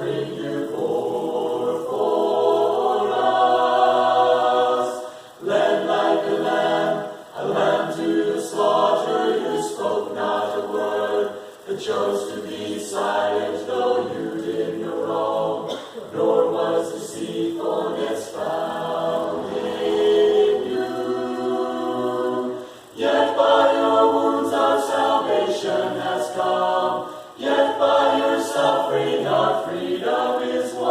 suffering you bore for us. Led like a lamb to the slaughter, you spoke not a word, but chose to be silent, though you did no wrong, nor was deceitfulness found in you. Yet by your wounds our salvation has come, yet by your suffering our freedom is won.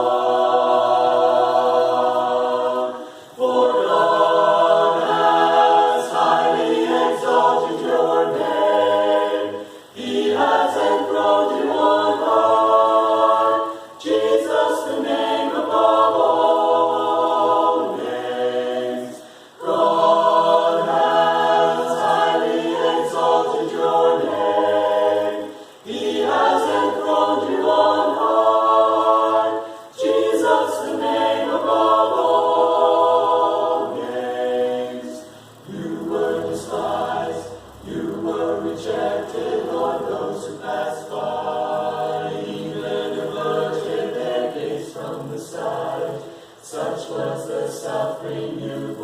For God has highly exalted your name, He has enthroned you on high, Jesus, the name above all names. God has highly exalted your name, He has enthroned you on high, Jesus, the name above all names. You were despised, you were rejected, Lord, those who passed by even averted their gaze from the sight. Such was the suffering you bore.